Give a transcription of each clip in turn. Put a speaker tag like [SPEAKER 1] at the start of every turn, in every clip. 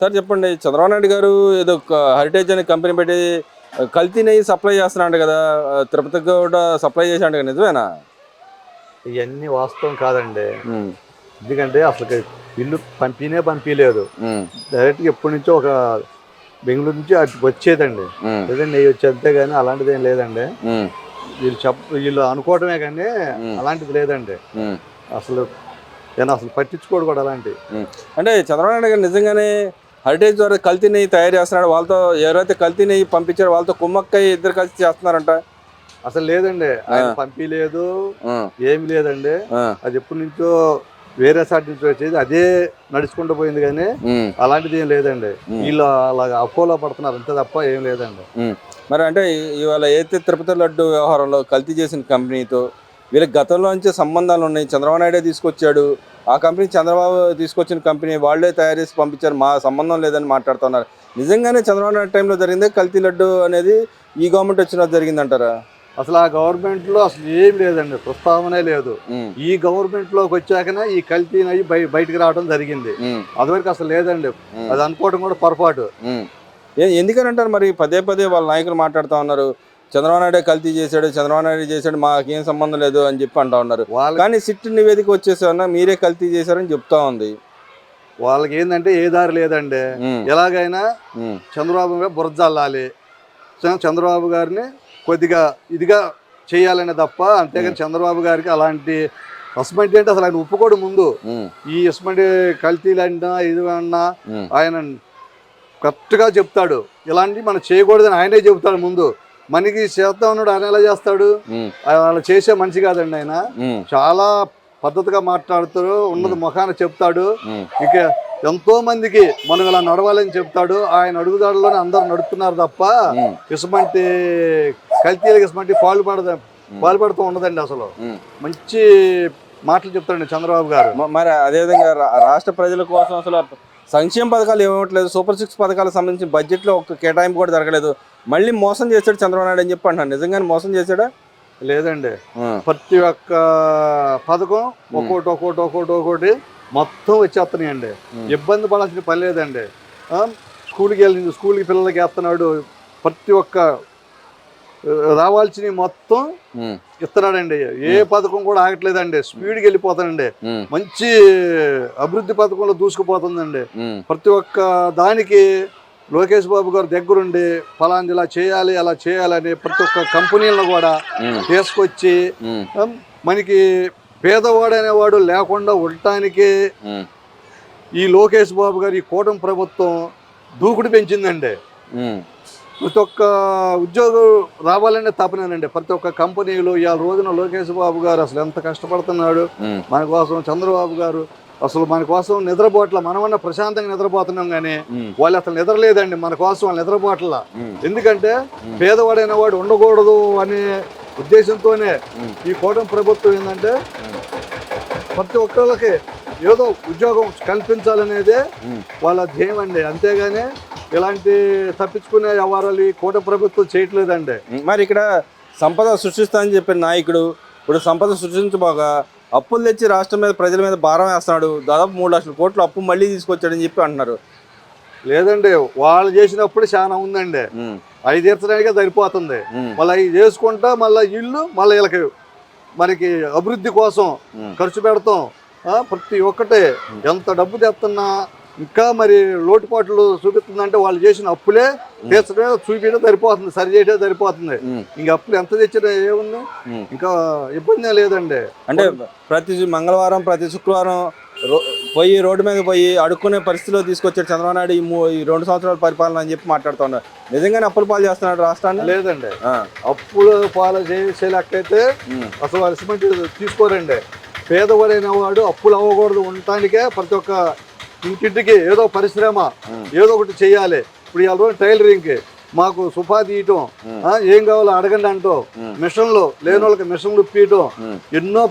[SPEAKER 1] Sir చెప్పండి. చంద్రబాబు నాయుడు గారు ఏదో హెరిటేజ్ అనే కంపెనీ పెట్టి కల్తీ నెయ్యి సప్లై చేస్తున్నాడు కదా! తిరుపతికి కూడా సప్లై చేశాడు కదా! నిజమేనా?
[SPEAKER 2] ఇవన్నీ వాస్తవం కాదండి.
[SPEAKER 1] హ్మ్.
[SPEAKER 2] ఎందుకంటే అసలు ఇల్లు పంపిలేదు.
[SPEAKER 1] హ్మ్.
[SPEAKER 2] డైరెక్ట్‌గా ఎప్పటి నుంచో ఒక బెంగుళూరు నుంచి అటు వచ్చేదండి.
[SPEAKER 1] హ్మ్.
[SPEAKER 2] ఏదో నెయ్యి వచ్చేది అంతేగాని అలాంటిదేం లేదండి.
[SPEAKER 1] హ్మ్.
[SPEAKER 2] వీళ్ళు అనుకోవడమే కానీ
[SPEAKER 1] హ్మ్.
[SPEAKER 2] అలాంటిది లేదండి.
[SPEAKER 1] హ్మ్.
[SPEAKER 2] అసలు నేను అసలు పట్టించుకోడు కూడా అలాంటివి.
[SPEAKER 1] హ్మ్. అంటే చంద్రబాబు నాయుడు గారు నిజంగానే హెరిటేజ్ ద్వారా కల్తీ నెయ్యి తయారు చేస్తున్నాడు. వాళ్ళతో ఎవరైతే కల్తీ నెయ్యి పంపించారో వాళ్ళతో కుమ్మక్కయి ఇద్దరు కలిసి చేస్తున్నారంట.
[SPEAKER 2] అసలు లేదండి. ఆయన
[SPEAKER 1] ఆ!
[SPEAKER 2] పంపిలేదు.
[SPEAKER 1] ఆ!
[SPEAKER 2] ఏమి లేదండి.
[SPEAKER 1] ఆ!
[SPEAKER 2] అది ఎప్పటి నుంచో వేరే సాటి నుంచి వచ్చేది. అదే నడుచుకుంటూ పోయింది గానీ
[SPEAKER 1] హ్మ్.
[SPEAKER 2] అలాంటిది ఏం లేదండి.
[SPEAKER 1] హ్మ్.
[SPEAKER 2] వీళ్ళు అలాగా అపోలో పడుతున్నారు అంతే తప్ప ఏం లేదండి.
[SPEAKER 1] హ్మ్. మరి అంటే ఇవాళ ఏదైతే తిరుపతి లడ్డు వ్యవహారంలో కల్తీ చేసిన కంపెనీతో వీళ్ళకి గతంలో నుంచే సంబంధాలున్నాయి. చంద్రబాబు నాయుడే తీసుకొచ్చాడు. ఆ కంపెనీ చంద్రబాబు తీసుకొచ్చిన కంపెనీ వాళ్ళే తయారు చేసి పంపించారు. మా సంబంధం లేదని మాట్లాడుతున్నారు. నిజంగానే చంద్రబాబు నాయుడు టైంలో జరిగిందే కల్తీ లడ్డు అనేది ఈ గవర్నమెంట్ వచ్చినాక జరిగిందంటారా?
[SPEAKER 2] అసలు ఆ గవర్నమెంట్‌లో అసలు ఏమి లేదండి. ప్రస్తావనే లేదు.
[SPEAKER 1] హ్మ్.
[SPEAKER 2] ఈ గవర్నమెంట్‌లోకి వచ్చాకనే ఈ కల్తీనయి బయటికి రావడం జరిగింది.
[SPEAKER 1] హ్మ్.
[SPEAKER 2] అదివరకు అసలు లేదండి.
[SPEAKER 1] హ్మ్.
[SPEAKER 2] అది అనుకోవడం కూడా పొరపాటు.
[SPEAKER 1] హ్మ్. ఎందుకనంటారు మరి పదే పదే వాళ్ళ నాయకులు మాట్లాడుతా ఉన్నారు. చంద్రబాబు నాయుడే కల్తీ చేశాడు, చంద్రబాబు నాయుడే చేశాడు, మాకేం సంబంధం లేదు అని చెప్పి అంటా ఉన్నారు.
[SPEAKER 2] వాళ్ళకి
[SPEAKER 1] కానీ సిట్ నివేదిక వచ్చేసన్నా మీరే కల్తీ చేశారని చెప్తా ఉంది.
[SPEAKER 2] వాళ్ళకేందంటే ఏ దారి లేదండి.
[SPEAKER 1] హ్మ్.
[SPEAKER 2] ఎలాగైనా
[SPEAKER 1] హ్మ్.
[SPEAKER 2] చంద్రబాబు మీద బురద జల్లాలి. చంద్రబాబు గారిని కొద్దిగా ఇదిగా చేయాలనే తప్ప
[SPEAKER 1] హ్మ్.
[SPEAKER 2] అంతేగాని చంద్రబాబు గారికి అలాంటి ఇస్మంటి అంటే అసలు ఆయన ఒప్పుకోడు ముందు.
[SPEAKER 1] హ్మ్.
[SPEAKER 2] ఈ ఇస్మంటి కల్తీలన్నా ఇది అన్నా
[SPEAKER 1] హ్మ్.
[SPEAKER 2] ఆయన కరెక్ట్‌గా చెప్తాడు. ఇలాంటివి మనం చేయకూడదని ఆయనే చెబుతాడు ముందు. మనకి చేద్దాం అన్నాడు ఆయన ఎలా చేస్తాడు?
[SPEAKER 1] హ్మ్.
[SPEAKER 2] అలా చేసే మనిషి కాదండి ఆయన.
[SPEAKER 1] హ్మ్.
[SPEAKER 2] చాలా పద్ధతిగా మాట్లాడుతాడు. ఉన్నది
[SPEAKER 1] హ్మ్.
[SPEAKER 2] మొఖాన చెప్తాడు.
[SPEAKER 1] హ్మ్.
[SPEAKER 2] ఇక ఎంతో మందికి మనం ఇలా నడవాలని చెప్తాడు. ఆయన అడుగుదాడలోనే అందరూ నడుస్తున్నారు తప్ప
[SPEAKER 1] హ్మ్.
[SPEAKER 2] ఇసుమంటి కల్తీలకి ఇసుమంటి
[SPEAKER 1] హ్మ్.
[SPEAKER 2] పాల్పడుతూ ఉండదండి అసలు.
[SPEAKER 1] హ్మ్.
[SPEAKER 2] మంచి మాటలు చెప్తాడండి చంద్రబాబు గారు.
[SPEAKER 1] మరి అదేవిధంగా రాష్ట్ర ప్రజల కోసం అసలు సంక్షేమ పథకాలు ఇవ్వట్లేదు. సూపర్ సిక్స్ పథకాలకు సంబంధించి బడ్జెట్‌లో ఒక్క కేటాయింపు కూడా జరగలేదు. మళ్ళీ మోసం చేసాడు చంద్రబాబు నాయుడు అని చెప్పి అంటున్నారు. నిజంగానే మోసం చేసాడా?
[SPEAKER 2] లేదండి.
[SPEAKER 1] ఆ!
[SPEAKER 2] ప్రతి ఒక్క పథకం
[SPEAKER 1] హ్మ్.
[SPEAKER 2] ఒక్కోటి మొత్తం వచ్చేస్తున్నాయండి.
[SPEAKER 1] హ్మ్.
[SPEAKER 2] ఇబ్బంది పడాల్సిన పని లేదండి. ఆ! స్కూల్‌కి పిల్లలకి ఎత్తన్నాడు. ప్రతి ఒక్క రావాల్సినవి మొత్తం
[SPEAKER 1] హ్మ్.
[SPEAKER 2] ఇస్తున్నాడండి. ఏ
[SPEAKER 1] హ్మ్.
[SPEAKER 2] పథకం కూడా ఆగట్లేదండి.
[SPEAKER 1] హ్మ్.
[SPEAKER 2] స్పీడ్‌గా వెళ్ళిపోతానండి.
[SPEAKER 1] హ్మ్.
[SPEAKER 2] మంచి అభివృద్ధి పథకంలో దూసుకుపోతుందండి.
[SPEAKER 1] హ్మ్.
[SPEAKER 2] ప్రతి ఒక్క దానికి లోకేష్ బాబు గారు దగ్గరుండి ఫలాంది ఇలా చేయాలి, అలా చేయాలని ప్రతి ఒక్క కంపెనీలను కూడా
[SPEAKER 1] హ్మ్.
[SPEAKER 2] తీసుకొచ్చి
[SPEAKER 1] హ్మ్.
[SPEAKER 2] మనకి పేదవాడనేవాడు లేకుండా ఉండటానికి
[SPEAKER 1] హ్మ్.
[SPEAKER 2] ఈ లోకేష్ బాబు గారు ఈ కూటమి ప్రభుత్వం దూకుడు పెంచిందండి.
[SPEAKER 1] హ్మ్.
[SPEAKER 2] ప్రతి ఒక్క ఉద్యోగం రావాలనే తపనేనండి. ప్రతి ఒక్క కంపెనీలు ఇవాళ రోజున లోకేష్ బాబు గారు అసలు ఎంత కష్టపడుతున్నాడు.
[SPEAKER 1] హ్మ్.
[SPEAKER 2] మన కోసం చంద్రబాబు గారు అసలు మన కోసం నిద్రపోట్ల మనమన్నా ప్రశాంతంగా నిద్రపోతున్నాం కానీ
[SPEAKER 1] హ్మ్.
[SPEAKER 2] వాళ్ళు అసలు నిద్రలేదండి మన కోసం వాళ్ళు నిద్రపోట్ల.
[SPEAKER 1] హ్మ్.
[SPEAKER 2] ఎందుకంటే
[SPEAKER 1] హ్మ్.
[SPEAKER 2] పేదవాడైన వాడు ఉండకూడదు అనే ఉద్దేశంతోనే
[SPEAKER 1] హ్మ్.
[SPEAKER 2] ఈ కూటమి ప్రభుత్వం ఏంటంటే
[SPEAKER 1] హ్మ్.
[SPEAKER 2] ప్రతి ఒక్కళ్ళకి ఏదో ఉద్యోగం కల్పించాలనేదే
[SPEAKER 1] హ్మ్.
[SPEAKER 2] వాళ్ళ ధ్యేయం అండి. అంతేగాని ఇలాంటి తప్పించుకునే వ్యవహారాలు ఈ కూటమి ప్రభుత్వం చేయట్లేదండి.
[SPEAKER 1] మరి ఇక్కడ సంపద సృష్టిస్తా అని చెప్పిన నాయకుడు ఇప్పుడు సంపద సృష్టించబోగా అప్పులు తెచ్చి రాష్ట్రం మీద ప్రజల మీద భారం వేస్తున్నాడు. దాదాపు 3,00,000 కోట్లు అప్పు మళ్ళీ తీసుకొచ్చాడని చెప్పి అంటున్నారు.
[SPEAKER 2] లేదండి. వాళ్ళు చేసినప్పుడు చాలా ఉందండి.
[SPEAKER 1] హ్మ్.
[SPEAKER 2] అయి తీర్చడానికే సరిపోతుంది.
[SPEAKER 1] హ్మ్.
[SPEAKER 2] మళ్ళీ అయి చేసుకుంటా మళ్ళా ఇల్లు మళ్ళీ ఈళ్ళకి మనకి అభివృద్ధి కోసం
[SPEAKER 1] హ్మ్.
[SPEAKER 2] ఖర్చు పెడతాం. ప్రతి ఒక్కటి
[SPEAKER 1] హ్మ్.
[SPEAKER 2] ఎంత డబ్బు తెస్తున్నా ఇంకా మరి లోటుపాట్లు చూపిస్తుందంటే వాళ్ళు చేసిన అప్పులే
[SPEAKER 1] హ్మ్.
[SPEAKER 2] తీర్చడమే చూపియడం సరిపోతుంది. సరి చేయడమే సరిపోతుంది.
[SPEAKER 1] హ్మ్.
[SPEAKER 2] ఇంక అప్పులు ఎంత తెచ్చినా ఏముంది?
[SPEAKER 1] హ్మ్.
[SPEAKER 2] ఇంకా ఇబ్బందే లేదండి.
[SPEAKER 1] అంటే ప్రతి మంగళవారం, ప్రతి శుక్రవారం రో రోడ్డు మీద పోయి అడుక్కునే పరిస్థితిలో తీసుకొచ్చాడు చంద్రబాబు నాయుడు ఈ 2 సంవత్సరాల పరిపాలన అని చెప్పి మాట్లాడుతున్నారు. నిజంగానే అప్పుల పాలు చేస్తున్నాడు రాష్ట్రాన్ని?
[SPEAKER 2] లేదండి.
[SPEAKER 1] ఆ!
[SPEAKER 2] అప్పులు పాలు చేసే లెక్కైతే
[SPEAKER 1] హ్మ్.
[SPEAKER 2] అసలు అలసిమెంట్ తీసుకోరండి. పేదవాడైన వాడు అప్పులు అవ్వకూడదు ఉండటానికే ప్రతి ఒక్క ఇంటింటికి ఏదో పరిశ్రమ
[SPEAKER 1] హ్మ్.
[SPEAKER 2] ఏదో ఒకటి చేయాలి. ఇప్పుడు ఇవాళ రోజు టైలరింగ్‌కి మాకు సుపాధి ఇయటం,
[SPEAKER 1] హ్మ్.
[SPEAKER 2] ఏం కావాలో అడగండి అంటాం.
[SPEAKER 1] హ్మ్.
[SPEAKER 2] మిషన్లు
[SPEAKER 1] హ్మ్.
[SPEAKER 2] లేనోళ్ళకి మిషన్లు ఇప్పియటం
[SPEAKER 1] హ్మ్.
[SPEAKER 2] ఎన్నో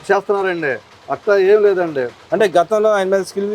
[SPEAKER 2] చేస్తున్నారండి. అట్లా ఏం లేదండి.
[SPEAKER 1] అంటే గతంలో ఆయన మీద స్కిల్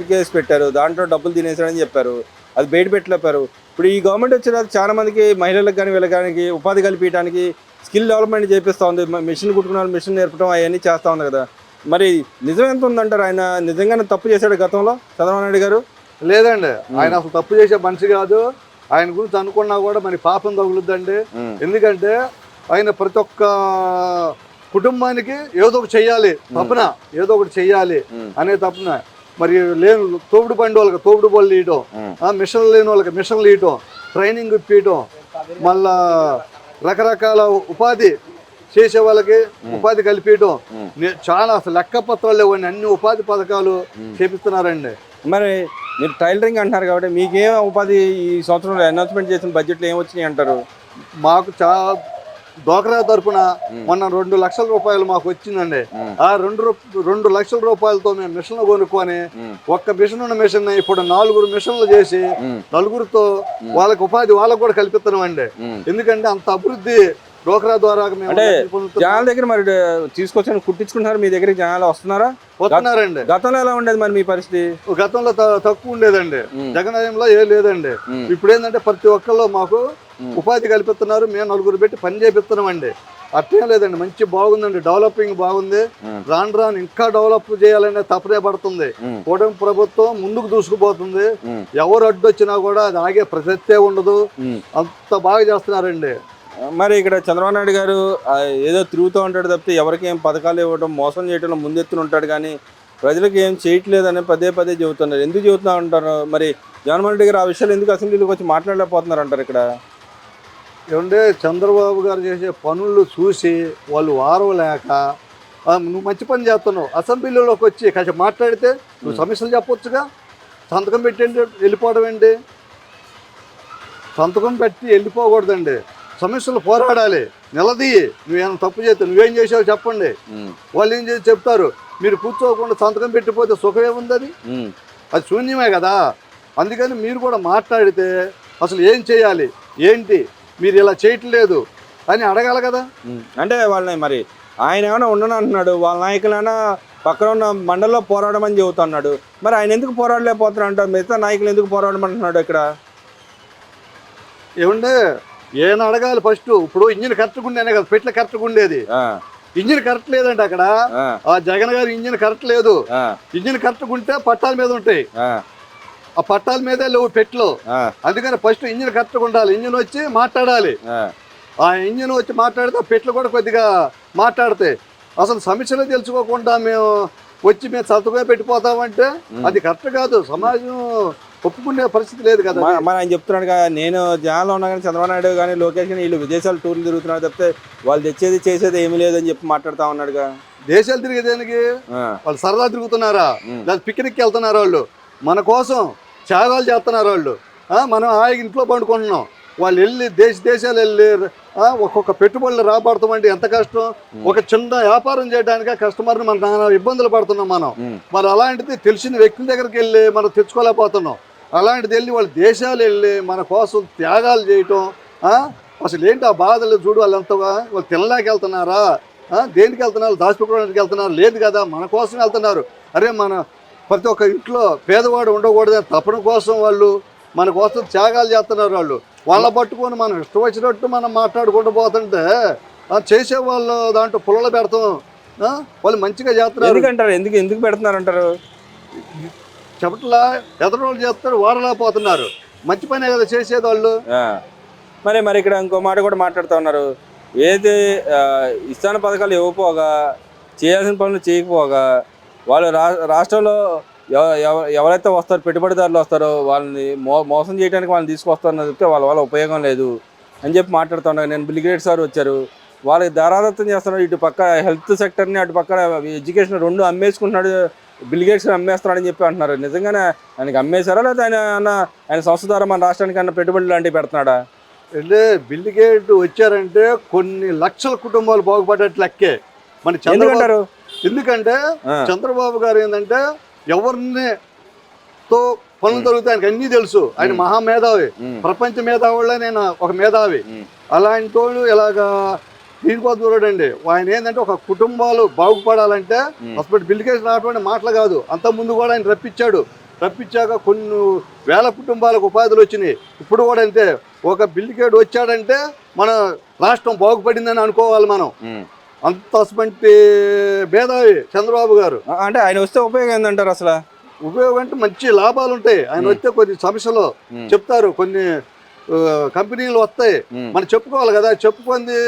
[SPEAKER 1] కేస్ పెట్టారు. దాంట్లో డబ్బులు తినేసాడని చెప్పారు. అది బయట పెట్టలేపారు. ఇప్పుడు ఈ గవర్నమెంట్ వచ్చినాక చాలా మందికి మహిళలకు గాని, వీళ్ళకి గాని ఉపాధి కల్పియడానికి స్కిల్ డెవలప్‌మెంట్ చేపిస్తా ఉంది. మెషిన్ కుట్టుకునే వాళ్ళు మెషిన్ నేర్పడం అయన్నీ చేస్తా ఉంది కదా! మరి నిజం ఎంత ఉందంటారు? ఆయన నిజంగానే తప్పు చేశాడా గతంలో చంద్రబాబు నాయుడు గారు?
[SPEAKER 2] లేదండి, ఆయన అసలు తప్పు చేసే మనిషి కాదు. ఆయన గురించి అనుకున్నా కూడా మరి పాపం తగులుద్దండి. ఎందుకంటే ఆయన ప్రతి ఒక్క కుటుంబానికి ఏదో ఒకటి చెయ్యాలి తప్పున, ఏదో ఒకటి చెయ్యాలి అనే తప్పున. మరి లేని తోపుడు బండి వాళ్ళకి తోపుడు బళ్ళు ఇవ్వటం, మిషన్లు లేని వాళ్ళకి మిషన్లు ఇవ్వటం, ట్రైనింగ్ ఇప్పించడం, మళ్ళా రకరకాల ఉపాధి చేసే వాళ్ళకి ఉపాధి కల్పించడం, చాలా అసలు లెక్కపత్రాలు ఇవ్వండి, అన్ని ఉపాధి పథకాలు చేపిస్తున్నారండి.
[SPEAKER 1] మరి మీరు టైలరింగ్ అంటున్నారు కాబట్టి మీకేం ఉపాధి ఈ సంవత్సరంలో అనౌన్స్మెంట్ చేసిన బడ్జెట్లో ఏం వచ్చినాయి అంటారు?
[SPEAKER 2] మాకు చాలా డోక్రా తరఫున మొన్న 2 లక్షల రూపాయలు మాకు వచ్చిందండి. ఆ 2 లక్షల రూపాయలతో మేము మిషన్లు కొనుక్కొని ఒక్క మిషన్ ఉన్న మిషన్ ఇప్పుడు 4 మిషన్లు చేసి నలుగురితో వాళ్ళకి ఉపాధి వాళ్ళకు కూడా కల్పిస్తున్నామండి. ఎందుకంటే అంత అభివృద్ధి డోక్రా ద్వారా
[SPEAKER 1] అంటే జనాల దగ్గర మరి తీసుకొచ్చి కుట్టించుకుంటున్నారు, మీ దగ్గర జనాలు
[SPEAKER 2] వస్తున్నారండి.
[SPEAKER 1] గతంలో ఎలా ఉండేది మరి మీ పరిస్థితి?
[SPEAKER 2] గతంలో తక్కువ ఉండేదండి, జగనాయంలో ఏం లేదండి. ఇప్పుడు ఏంటంటే ప్రతి ఒక్కళ్ళు మాకు ఉపాధి కల్పిస్తున్నారు, మేము 4 పెట్టి పని చేపిస్తున్నామండి. అట్లేం లేదండి, మంచి బాగుందండి, డెవలపింగ్ బాగుంది. రాను రాను ఇంకా డెవలప్ చేయాలనే తపనే పడుతుంది. కూటమి ప్రభుత్వం ముందుకు దూసుకుపోతుంది. ఎవరు అడ్డొచ్చినా కూడా అది ఆగే ప్రసక్తే ఉండదు, అంత బాగా చేస్తున్నారండి.
[SPEAKER 1] మరి ఇక్కడ చంద్రబాబు నాయుడు గారు ఏదో తిరుగుతూ ఉంటాడు తప్పితే ఎవరికి ఏం పథకాలు ఇవ్వడం, మోసం చేయడంలో ముందెత్తున ఉంటాడు కానీ ప్రజలకు ఏం చేయట్లేదని పదే పదే చెబుతున్నారు. ఎందుకు చెబుతున్నా ఉంటారు మరి? జగన్మోహన్ రెడ్డి గారు ఆ విషయాలు ఎందుకు అసెంబ్లీలోకి వచ్చి మాట్లాడలేకపోతున్నారు అంటారు? ఇక్కడ
[SPEAKER 2] ఏమంటే చంద్రబాబు గారు చేసే పనులు చూసి వాళ్ళు వారవలేక, నువ్వు మంచి పని చేస్తున్నావు, అసెంబ్లీలోకి వచ్చి కాసేపు మాట్లాడితే నువ్వు సమస్యలు చెప్పొచ్చుగా, సంతకం పెట్టి వెళ్ళిపోవడం ఏంటి? సంతకం పెట్టి వెళ్ళిపోకూడదండి, సమస్యలు పోరాడాలి, నిలదీయి. నువ్వేమైనా తప్పు చేస్తే నువ్వేం చేసావు చెప్పండి, వాళ్ళు ఏం చేసి చెప్తారు. మీరు కూర్చోకుండా సంతకం పెట్టిపోతే సుఖం ఏముంది? అది శూన్యమే కదా. అందుకని మీరు కూడా మాట్లాడితే అసలు ఏం చేయాలి, ఏంటి, మీరు ఇలా చేయట్లేదు అని అడగాలి కదా.
[SPEAKER 1] అంటే వాళ్ళని మరి ఆయన ఏమైనా ఉండను అంటున్నాడు, వాళ్ళ నాయకులైనా పక్కన ఉన్న మండలంలో పోరాడమని చెబుతున్నాడు. మరి ఆయన ఎందుకు పోరాడలేకపోతున్నాడు అంటారు? మిగతా నాయకులు ఎందుకు పోరాడమంటున్నాడు ఇక్కడ?
[SPEAKER 2] ఏమంటే ఏమైనా అడగాలి ఫస్ట్. ఇప్పుడు ఇంజిన్ కరెక్ట్గా ఉండేనే కదా పెట్ల కరెక్ట్గా ఉండేది, ఇంజిన్ కరెక్ట్ లేదండి అక్కడ. ఆ జగన్ గారి ఇంజిన్ కరెక్ట్ లేదు. ఇంజిన్ కరెక్ట్గా ఉంటే పట్టాల మీద ఉంటాయి, ఆ పట్టాల మీదే లేవు పెట్లు. అందుకని ఫస్ట్ ఇంజిన్ కరెక్ట్గా ఉండాలి, ఇంజిన్ వచ్చి మాట్లాడాలి. ఆ ఇంజిన్ వచ్చి మాట్లాడితే పెట్లు కూడా కొద్దిగా మాట్లాడతాయి. అసలు సమస్యలు తెలుసుకోకుండా మేము వచ్చి మేము సంతకం పెట్టిపోతామంటే అది కరెక్ట్ కాదు. సమాజం ఒప్పుకునే పరిస్థితి లేదు కదా.
[SPEAKER 1] మరి ఆయన చెప్తున్నాడు కదా, నేను జనాల్లో ఉన్నా కానీ చంద్రబాబు నాయుడు కానీ లోకేష్ కానీ వీళ్ళు విదేశాలు టూర్లు తిరుగుతున్నారు తప్పితే వాళ్ళు తెచ్చేది చేసేది ఏమీ లేదని చెప్పి మాట్లాడుతూ ఉన్నాడుగా.
[SPEAKER 2] దేశాలు తిరిగేదానికి వాళ్ళు సరదా తిరుగుతున్నారా, లేదా పిక్నిక్కి వెళ్తున్నారు వాళ్ళు, మన కోసం త్యాగాలు చేస్తున్నారు వాళ్ళు. మనం హాయిగా ఇంట్లో పండుకుంటున్నాం, వాళ్ళు వెళ్ళి దేశాలు వెళ్ళి ఒక్కొక్క పెట్టుబడులు రాబడతామంటే ఎంత కష్టం. ఒక చిన్న వ్యాపారం చేయడానికి కస్టమర్ని మనం నానా ఇబ్బందులు పడుతున్నాం మనం. మరి అలాంటిది తెలిసిన వ్యక్తుల దగ్గరికి వెళ్ళి మనం తెచ్చుకోలేకపోతున్నాం. అలాంటిది వెళ్ళి వాళ్ళ దేశాలు వెళ్ళి మన కోసం త్యాగాలు చేయటం, అసలు ఏంటి ఆ బాధలు చూడు. వాళ్ళు తినలేక వెళ్తున్నారా, దేనికి వెళ్తున్నారు, దాచిపెట్టుకోవడానికి వెళ్తున్నారు? లేదు కదా, మన కోసం వెళ్తున్నారు. అరే మన ప్రతి ఒక్క ఇంట్లో పేదవాడు ఉండకూడదని తపన కోసం వాళ్ళు మన కోసం త్యాగాలు చేస్తున్నారు. వాళ్ళ పట్టుకొని మనం ఇష్టం వచ్చినట్టు మనం మాట్లాడుకుంటూ పోతుంటే చేసే వాళ్ళు దాంట్లో పుల్లలు పెడతాం. వాళ్ళు మంచిగా చేస్తున్నారు.
[SPEAKER 1] ఎందుకంటారు? ఎందుకు పెడుతున్నారు అంటారు?
[SPEAKER 2] చెప్పట్లా ఎదరోళ్ళు చేస్తారు, వారలేకపోతున్నారు. మంచి పనే కదా చేసేది వాళ్ళు.
[SPEAKER 1] మరి ఇక్కడ ఇంకో మాట కూడా మాట్లాడుతూ ఉన్నారు. ఏది ఇస్తాన పథకాలు ఇవ్వకపోగా, చేయాల్సిన పనులు చేయకపోగా, వాళ్ళు రాష్ట్రంలో ఎవరైతే వస్తారో పెట్టుబడిదారులు వస్తారో వాళ్ళని మోసం చేయడానికి వాళ్ళని తీసుకొస్తారని చెప్తే వాళ్ళ వల్ల ఉపయోగం లేదు అని చెప్పి మాట్లాడుతున్నారు. నేను బిల్ గేట్స్ సార్ వచ్చారు, వాళ్ళకి దారాదత్తం చేస్తున్నారు. ఇటు పక్క హెల్త్ సెక్టర్ని, అటు పక్క ఎడ్యుకేషన్ 2 అమ్మేసుకుంటున్నాడు. బిల్ గేట్స్ అమ్మేస్తున్నాడని చెప్పి అంటున్నారు. నిజంగానే ఆయనకి అమ్మేశారా, లేదా ఆయన సంస్థ ద్వారా మన రాష్ట్రానికి అన్న పెట్టుబడులు లాంటివి పెడుతున్నాడా?
[SPEAKER 2] అంటే బిల్ గేట్ వచ్చారంటే కొన్ని లక్షల కుటుంబాలు బాగుపడేట్లు లెక్కే మన చంద్రబాబు. ఎందుకంటే చంద్రబాబు గారు ఏంటంటే ఎవరిని తో పనులు దొరుకుతాయి, ఆయనకి అన్నీ తెలుసు. ఆయన మహామేధావి, ప్రపంచ మేధావుల్లో నేను ఒక మేధావి. అలాంటి వాళ్ళు ఇలాగా దీనికోసం చూడండి. ఆయన ఏంటంటే ఒక కుటుంబాలు బాగుపడాలంటే అసలు బిల్ గేట్స్ రావటువంటి మాటలు కాదు, అంత ముందు కూడా ఆయన రప్పించాక కొన్ని వేల కుటుంబాలకు ఉపాధులు వచ్చినాయి. ఇప్పుడు కూడా అంతే, ఒక బిల్ గేట్ వచ్చాడంటే మన రాష్ట్రం బాగుపడిందని అనుకోవాలి మనం. అంత అటువంటి మేధావి చంద్రబాబు గారు.
[SPEAKER 1] అంటే ఆయన వస్తే ఉపయోగం ఏందంటారు? అసలు
[SPEAKER 2] ఉపయోగం అంటే మంచి లాభాలు ఉంటాయి. ఆయన వస్తే కొన్ని సమస్యలు చెప్తారు, కొన్ని కంపెనీలు వస్తాయి, మనం చెప్పుకోవాలి కదా. చెప్పుకుంది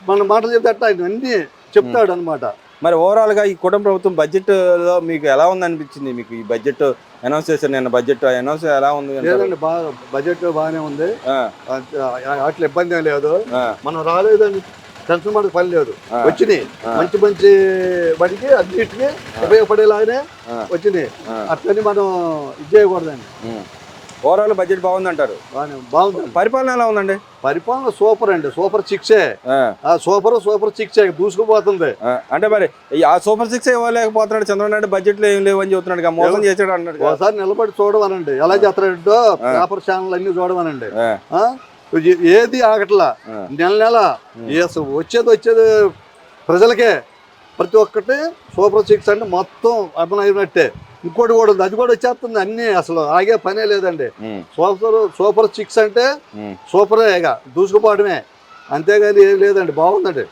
[SPEAKER 2] మన మాటలు చెప్తే అట్లా ఆయన అన్ని చెప్తాడు అనమాట.
[SPEAKER 1] మరి ఓవరాల్గా ఈ కుటుంబ ప్రభుత్వం బడ్జెట్లో మీకు ఎలా ఉంది అనిపించింది? మీకు ఈ బడ్జెట్ అనౌన్స్ చేశారు నిన్న, బడ్జెట్ అనౌన్స్ ఎలా ఉంది?
[SPEAKER 2] లేదండి, బాగా బడ్జెట్ బాగానే ఉంది, అట్లా ఇబ్బంది ఏం లేదు. మనం రాలేదని టెన్షన్ మనకు పని లేదు. వచ్చినాయి మంచి మంచి వాటికి అన్నిటికీ ఉపయోగపడేలాగానే వచ్చినాయి. అట్లని మనం ఇది చేయకూడదండి.
[SPEAKER 1] ఓవరాల్ బడ్జెట్ బాగుంది అంటారు?
[SPEAKER 2] బాగుంది.
[SPEAKER 1] పరిపాలన ఎలా ఉందండి?
[SPEAKER 2] పరిపాలన సూపర్ అండి, సూపర్ సిక్సే. సూపర్ సిక్సే దూసుకుపోతుంది.
[SPEAKER 1] అంటే మరి ఆ సూపర్ సిక్స్ ఇవ్వలేకపోతున్నాడు చంద్రబాబు నాయుడు, బడ్జెట్ లో ఏం లేవని చెబుతున్నాడు, మోసం చేసాడు అన్నాడు.
[SPEAKER 2] ఒకసారి నిలబడి చూడమనండి ఎలా చేస్తాడో, పేపర్ ఛానల్ అన్ని చూడమనండి. ఏది ఆగట్లా, నెల వచ్చేది ప్రజలకే. ప్రతి ఒక్కటి సూపర్ సిక్స్ అంటే మొత్తం అర్థమైనట్టే. ఇంకోటి కూడా ఉంది, అది కూడా వచ్చేస్తుంది అన్ని, అసలు ఆగే పనే లేదండి. సూపర్ సిక్స్ అంటే సూపరే, దూసుకుపోవడమే, అంతేగాని ఏం లేదండి. బాగుందండి.